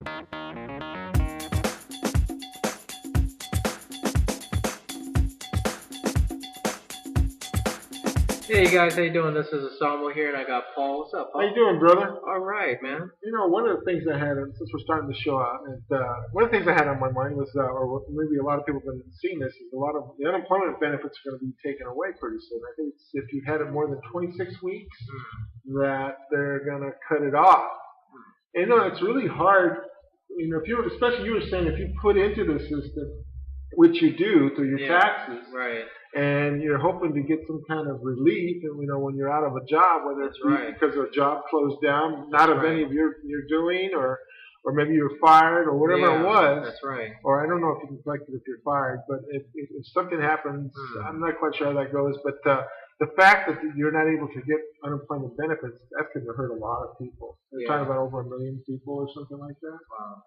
Hey guys, how you doing? This is Isamu here, and I got Paul. What's up, How you Paul? doing, brother? All right, man. One of the things I had, since we're starting the show out, and one of the things I had on my mind was, or maybe a lot of people have been seeing this, is a lot of the unemployment benefits are going to be taken away pretty soon. I think it's, if you've had it more than 26 weeks, that they're going to cut it off. And it's really hard. If you, especially you were saying, if you put into the system, which you do through your Yeah, taxes, right. and you're hoping to get some kind of relief, and when you're out of a job, whether it's That's right. because a job closed down, not of right. any of your doing, or maybe you were fired, or whatever Yeah, it was, That's right. or I don't know if you can collect it if you're fired, but if something happens, I'm not quite sure how that goes, but the fact that you're not able to get unemployment benefits, that's going to hurt a lot of people. They're Yeah. talking about over 1 million people or something like that. Wow.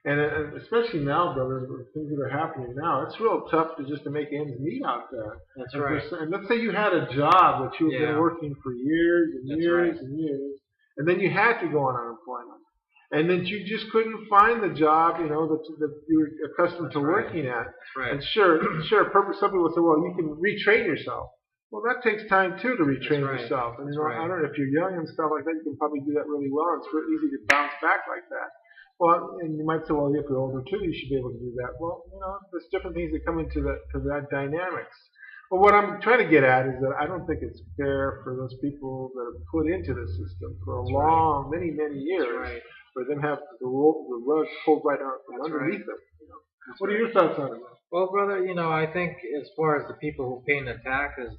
And especially now, brother, with things that are happening now, it's real tough to make ends meet out there. That's And right. and let's say you had a job that you've Yeah. been working for years and That's years right. and years, and then you had to go on unemployment, and then you just couldn't find the job, that you were accustomed That's to right. working at. That's right. And sure, some people say, well, you can retrain yourself. Well, that takes time too to retrain right. yourself. And That's right. I don't know if you're young and stuff like that, you can probably do that really well. It's real easy to bounce back like that. Well, and you might say, well, if you're older too, you should be able to do that. Well, there's different things that come into that dynamics. But what I'm trying to get at is that I don't think it's fair for those people that are put into the system for a That's long, many, many years, right. for them to have the rug pulled right out from That's underneath right. them. That's What are right. your thoughts on it? Well, brother, I think as far as the people who pay the taxes,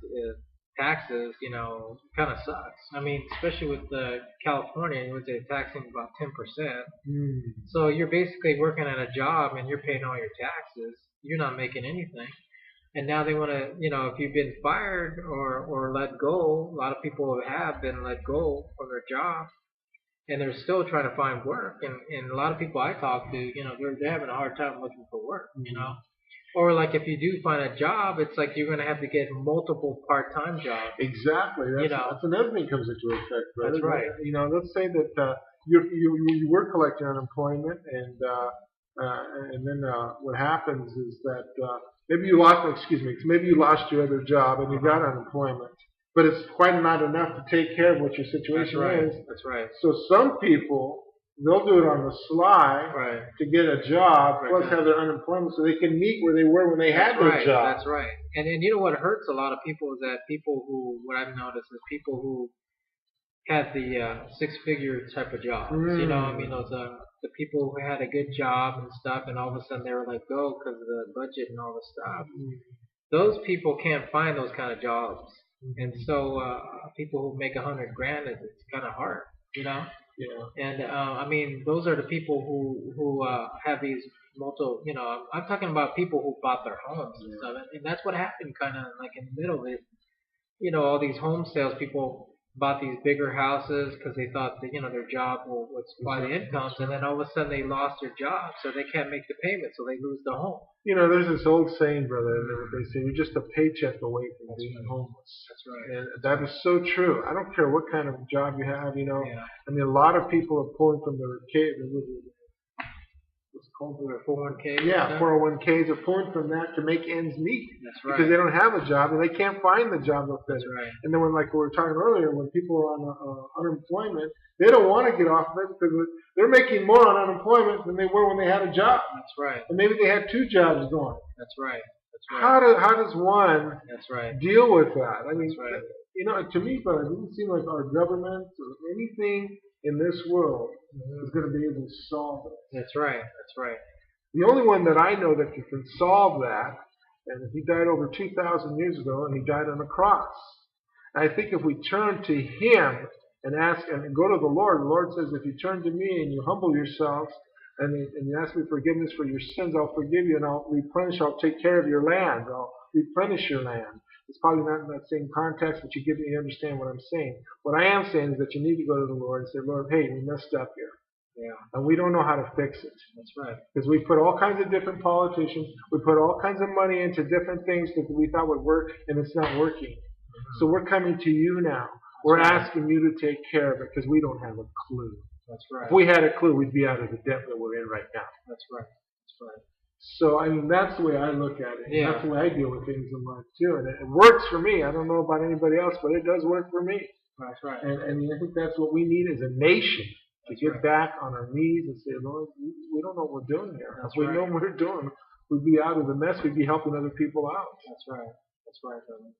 kind of sucks. I mean, especially with California, which they're taxing about 10%. So you're basically working at a job and you're paying all your taxes. You're not making anything. And now they want to, if you've been fired or let go, a lot of people have been let go from their job, and they're still trying to find work. And a lot of people I talk to, they're having a hard time looking for work. Or like if you do find a job, it's like you're going to have to get multiple part-time jobs. Exactly. That's another thing comes into effect, brother. That's right. Let's say that you were collecting unemployment, and then what happens is that maybe you lost your other job and you got unemployment, but it's quite not enough to take care of what your situation is. That's right. So some people, they'll do it on the sly Right. to get a job, plus Right. have their unemployment, so they can meet where they were when they had their Right. job. That's right. And what hurts a lot of people is that what I've noticed is people who had the six-figure type of jobs. Those the people who had a good job and stuff, and all of a sudden they were let go because of the budget and all this stuff. Those people can't find those kind of jobs, and so people who make 100 grand, it's kind of hard. Yeah. And I mean, those are the people who have these multiple. I'm talking about people who bought their homes and stuff, and that's what happened, kind of like in the middle of it. All these home sales people bought these bigger houses because they thought that their job would supply the incomes, and then all of a sudden they lost their job, so they can't make the payment, so they lose the home. There's this old saying, brother, that they say you're just a paycheck away from being homeless. That's right. And that is so true. I don't care what kind of job you have, Yeah. I mean, a lot of people are pulling from their what's it called? Their 401k. Yeah, 401ks are pulling from that to make ends meet. That's right. Because they don't have a job and they can't find the job they'll fit. That's right. And then like we were talking earlier, when people are on unemployment, they don't want to get off of it because they're making more on unemployment than they were when they had a job. That's right. And maybe they had two jobs going. That's right. That's right. How does one That's right. deal with that? I mean, That's right. to me, but it doesn't seem like our government or anything in this world is going to be able to solve it. That's right. That's right. The only one that I know that can solve that, and he died over 2,000 years ago, and he died on a cross. And I think if we turn to him and ask and go to the Lord says, if you turn to me and you humble yourselves and you ask me forgiveness for your sins, I'll forgive you and I'll replenish, I'll take care of your land. I'll replenish your land. It's probably not in that same context, but you understand what I'm saying. What I am saying is that you need to go to the Lord and say, Lord, hey, we messed up here. Yeah. And we don't know how to fix it. That's right. Because we put all kinds of different politicians, we put all kinds of money into different things that we thought would work, and it's not working. So we're coming to you now. We're asking you to take care of it because we don't have a clue. That's right. If we had a clue, we'd be out of the debt that we're in right now. That's right. That's right. So, I mean, that's the way I look at it. Yeah. That's the way I deal with things in life, too. And it works for me. I don't know about anybody else, but it does work for me. That's right. And I think that's what we need as a nation, to get back on our knees and say, Lord, we don't know what we're doing here. If we know what we're doing, we'd be out of the mess. We'd be helping other people out. That's right. That's right, brother.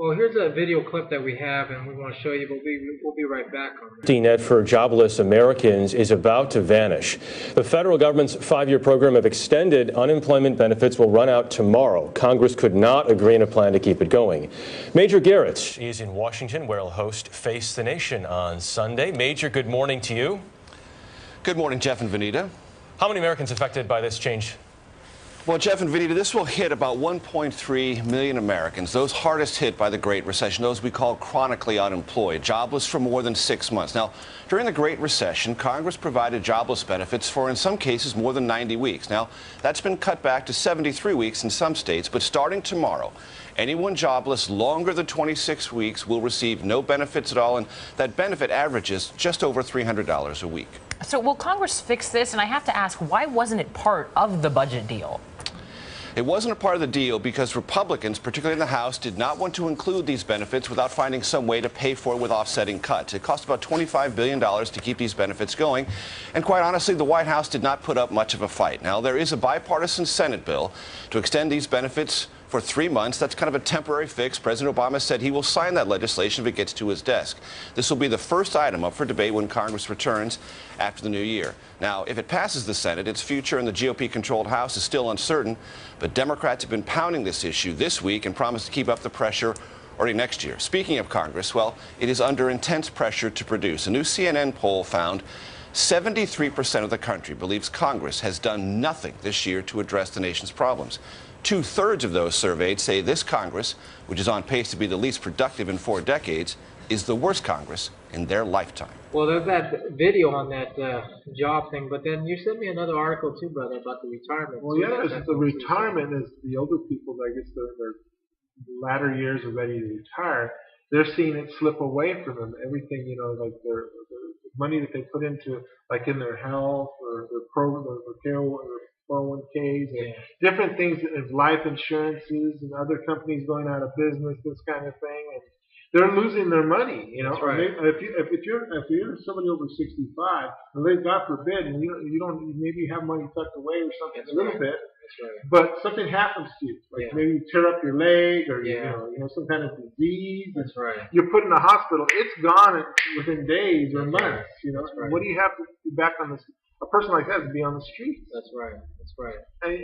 Well, here's a video clip that we have, and we want to show you, but we'll be right back on that. Safety net for jobless Americans is about to vanish. The federal government's 5-year program of extended unemployment benefits will run out tomorrow. Congress could not agree on a plan to keep it going. Major Garrett is in Washington, where he'll host Face the Nation on Sunday. Major, good morning to you. Good morning, Jeff and Vanita. How many Americans affected by this change? Well, Jeff and Vanita, this will hit about 1.3 million Americans, those hardest hit by the Great Recession, those we call chronically unemployed, jobless for more than 6 months. Now, during the Great Recession, Congress provided jobless benefits for, in some cases, more than 90 weeks. Now, that's been cut back to 73 weeks in some states, but starting tomorrow, anyone jobless longer than 26 weeks will receive no benefits at all, and that benefit averages just over $300 a week. So will Congress fix this? And I have to ask, why wasn't it part of the budget deal? It wasn't a part of the deal because Republicans, particularly in the House, did not want to include these benefits without finding some way to pay for it with offsetting cuts. It cost about $25 billion to keep these benefits going. And quite honestly, the White House did not put up much of a fight. Now, there is a bipartisan Senate bill to extend these benefits for 3 months. That's kind of a temporary fix. President Obama said he will sign that legislation if it gets to his desk. This will be the first item up for debate when Congress returns after the new year. Now, if it passes the Senate, its future in the GOP-controlled House is still uncertain, but Democrats have been pounding this issue this week and promised to keep up the pressure early next year. Speaking of Congress, well, it is under intense pressure to produce. A new CNN poll found 73% of the country believes Congress has done nothing this year to address the nation's problems. 2/3 of those surveyed say this Congress, which is on pace to be the least productive in 4 decades, is the worst Congress in their lifetime. Well, there's that video on that job thing, but then you sent me another article too, brother, about the retirement. Well, yeah, the retirement is the older people, I guess, their latter years are ready to retire. They're seeing it slip away from them. Everything, you know, like their money that they put into, like in their health or their program, or care, or 401ks, and different things, life insurances, and other companies going out of business, this kind of thing, and they're losing their money. You know, that's right. if you're somebody over 65, and they, God forbid, and you don't maybe have money tucked away or something, that's a little right. bit, that's right. but something happens to you, like maybe you tear up your leg, or you know some kind of disease. That's right. You're put in the hospital. It's gone within days or months. Right. You know, right. What do you have to be back on this? A person like that would be on the streets. That's right. That's right. And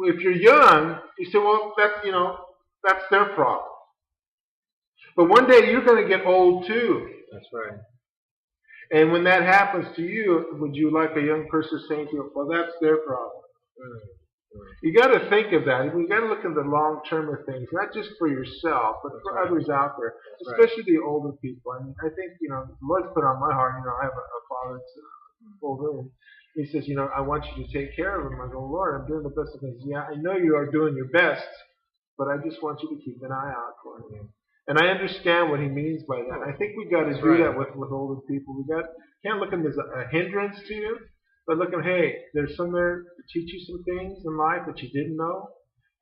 if you're young, you say, well, that's their problem. But one day you're going to get old too. That's right. And when that happens to you, would you like a young person saying to you, well, that's their problem? You got to think of that. You got to look at the long term of things, not just for yourself, but for others out there, especially the older people. I mean, I think, the Lord's put on my heart. I have a father that's older, and he says, I want you to take care of him. I go, Lord, I'm doing the best I can. Yeah, I know you are doing your best, but I just want you to keep an eye out for him. And I understand what he means by that. I think we got to do that with older people. Can't look at them as a hindrance to you, but look at them, hey, there's somewhere to teach you some things in life that you didn't know.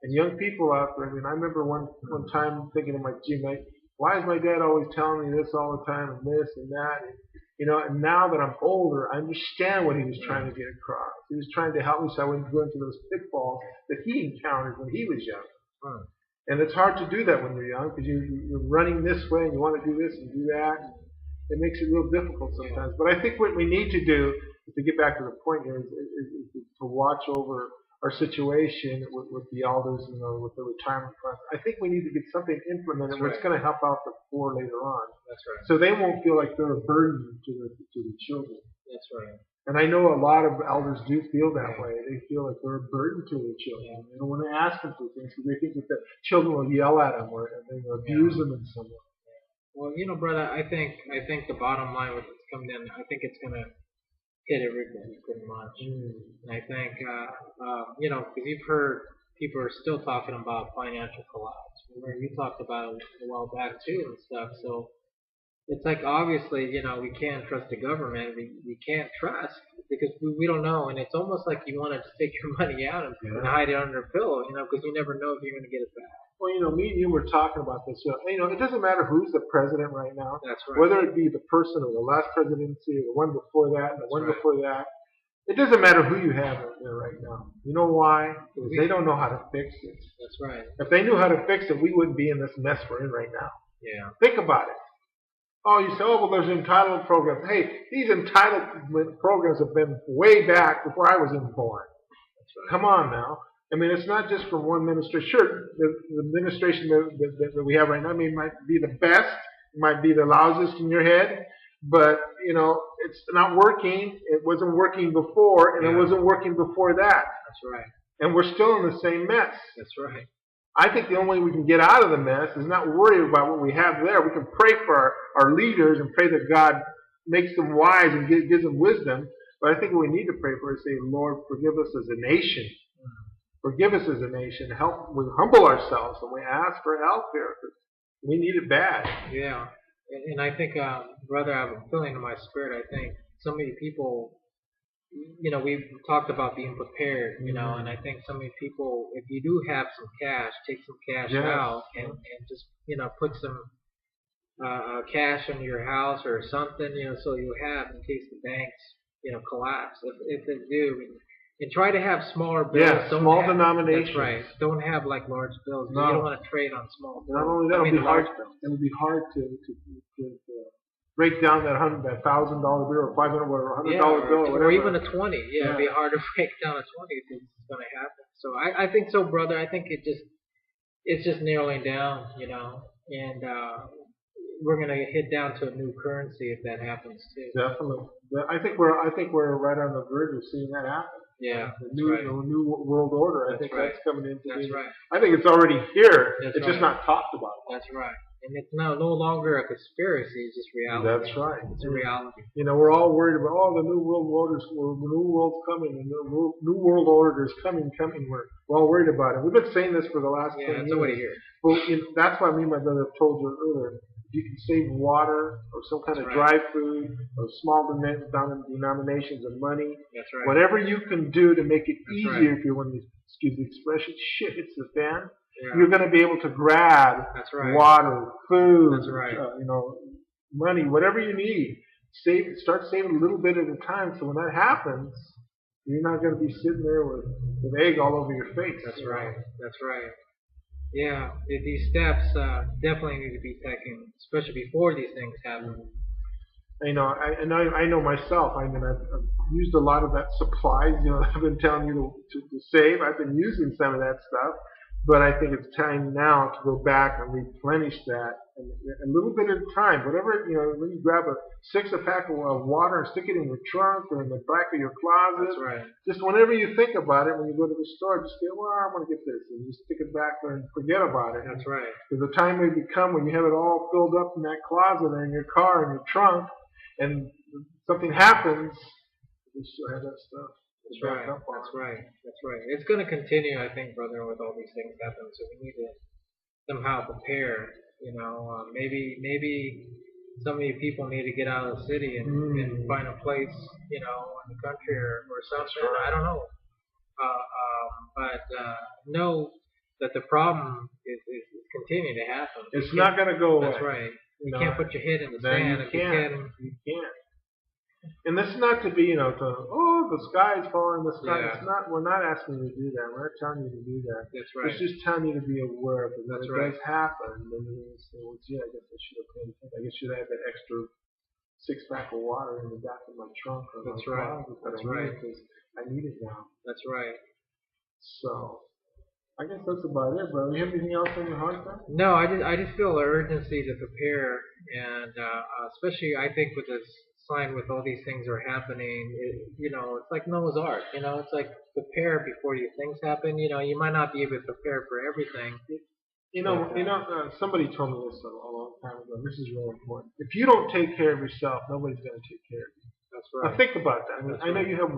And young people out there, I remember one time thinking to my why is my dad always telling me this all the time, and this and that? And now that I'm older, I understand what he was trying to get across. He was trying to help me so I wouldn't go into those pitfalls that he encountered when he was young. And it's hard to do that when you're young, because you're running this way and you want to do this and do that. It makes it real difficult sometimes. But I think what we need to do, to get back to the point here, is to watch over our situation with the elders, with the retirement funds. I think we need to get something implemented where it's going to help out the poor later on. That's right. So they won't feel like they're a burden to the children. That's right. And I know a lot of elders do feel that way. They feel like they're a burden to their children. They don't want to ask them for things because they think that the children will yell at them or abuse them in some way. Well, brother, I think the bottom line with this coming in, I think it's going to hit everybody pretty much. And I think, because you've heard people are still talking about financial collapse. Remember, you talked about it a while back too and stuff. So it's like obviously, we can't trust the government. We can't trust because we don't know, and it's almost like you want to just take your money out and hide it under a pillow, because you never know if you're going to get it back. Well, me and you were talking about this. It doesn't matter who's the president right now. That's right. Whether it be the person of the last presidency or the one before that and the one right. before that. It doesn't matter who you have right there right now. You know why? Because they don't know how to fix it. That's right. If they knew how to fix it, we wouldn't be in this mess we're in right now. Yeah. Think about it. Oh, you say, well, there's entitlement programs. Hey, these entitlement programs have been way back before I was even born. That's right. Come on now. I mean, it's not just from one administration. Sure, the administration that we have right now, might be the best, it might be the lousiest in your head, but, it's not working. It wasn't working before, and it wasn't working before that. That's right. And we're still in the same mess. That's right. I think the only way we can get out of the mess is not worry about what we have there. We can pray for our leaders and pray that God makes them wise and gives them wisdom. But I think what we need to pray for is say, Lord, forgive us as a nation. Forgive us as a nation. We humble ourselves and we ask for help here because we need it bad. Yeah. And I think, brother, I have a feeling in my spirit, I think so many people, we've talked about being prepared, and I think so many people, if you do have some cash, take some cash out and just, put some cash in your house or something, so you have in case the banks, collapse. If they do, and try to have smaller bills. Yeah, small denominations. That's right. Don't have like large bills. No. You don't want to trade on small bills. Not only that, it'll be hard to break down that $1,000 bill or $500 or $100 bill or whatever. Or even a 20. Yeah, it'd be hard to break down a 20 if it's going to happen. So I think so, brother. I think it's just narrowing down, and we're going to hit down to a new currency if that happens too. Definitely. I think we're right on the verge of seeing that happen. Yeah, the new world order. I think that's coming into. That's right. I think it's already here. It's just not talked about. That's right. And it's no longer a conspiracy. It's just reality. That's right. It's a reality. We're all worried about the new world orders. The new world's coming, and the new world order is coming. We're all worried about it. We've been saying this for the last 10 years. That's what I hear. Well, that's why me and my brother told you earlier. You can save water or some kind of dry food or small denominations of money. That's right. Whatever you can do to make it easier if you want to, excuse the expression, shit hits the fan, you're going to be able to grab water, food, money, whatever you need. Start saving a little bit at a time so when that happens, you're not going to be sitting there with egg all over your face. That's right. That's right. Yeah, these steps definitely need to be taken, especially before these things happen. I know myself. I've used a lot of that supplies. I've been telling you to save. I've been using some of that stuff, but I think it's time now to go back and replenish that a little bit at a time. Whatever when you grab a pack of water and stick it in your trunk or in the back of your closet. That's right. Just whenever you think about it, when you go to the store, just say, "Well, I want to get this," and just stick it back there and forget about it. That's right. Because the time may come when you have it all filled up in that closet or in your car in your trunk, and something happens, you still have that stuff. That's right. That's right. That's right. It's going to continue, I think, brother, with all these things happening. So we need to somehow prepare. Maybe some of you people need to get out of the city and find a place, in the country or something. Right. I don't know. But know that the problem is continuing to happen. It's not going to go away. That's right. You can't put your head in the sand. You can't. And this is not to be, the sky is falling, the sky. Yeah. It's not. We're not asking you to do that. We're not telling you to do that. That's right. It's just telling you to be aware of it. When That's it does happen, then you're going to say, well, gee, I guess I should have paid attention. I guess I should have had that extra 6-pack of water in the back of my trunk or That's my right. closet. That's right. Because I need it now. That's right. So, I guess that's about it, bro. You have anything else on your heart, man? No, I just feel the urgency to prepare, and especially I think with this sign, with all these things are happening, it's like Noah's Ark. It's like prepare before these things happen. You might not be able to prepare for everything. Somebody told me this a long time ago. This is really important. If you don't take care of yourself, nobody's going to take care of you. That's right. Now think about that. I know you have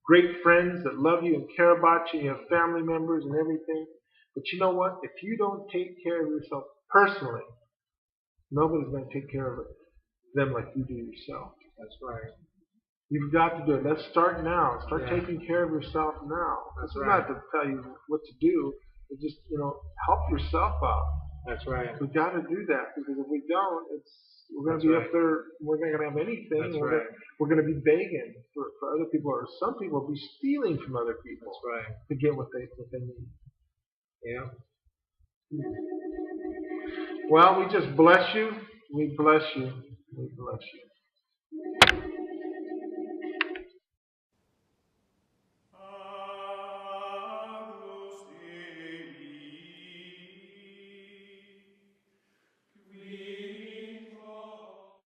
great friends that love you and care about you. You have family members and everything. But you know what? If you don't take care of yourself personally, Nobody's going to take care of them like you do yourself. That's right. You've got to do it. Let's start now. Start Yeah. taking care of yourself now. That's This is right. not to tell you what to do. It's just, help yourself out. That's right. We got to do that, because if we don't, we're going to That's be right. up there. We're not going to have anything. That's we're right. We're going to be begging for other people, or some people will be stealing from other people. That's right. To get what they need. Yeah. Well, we just bless you. We bless you. We bless you.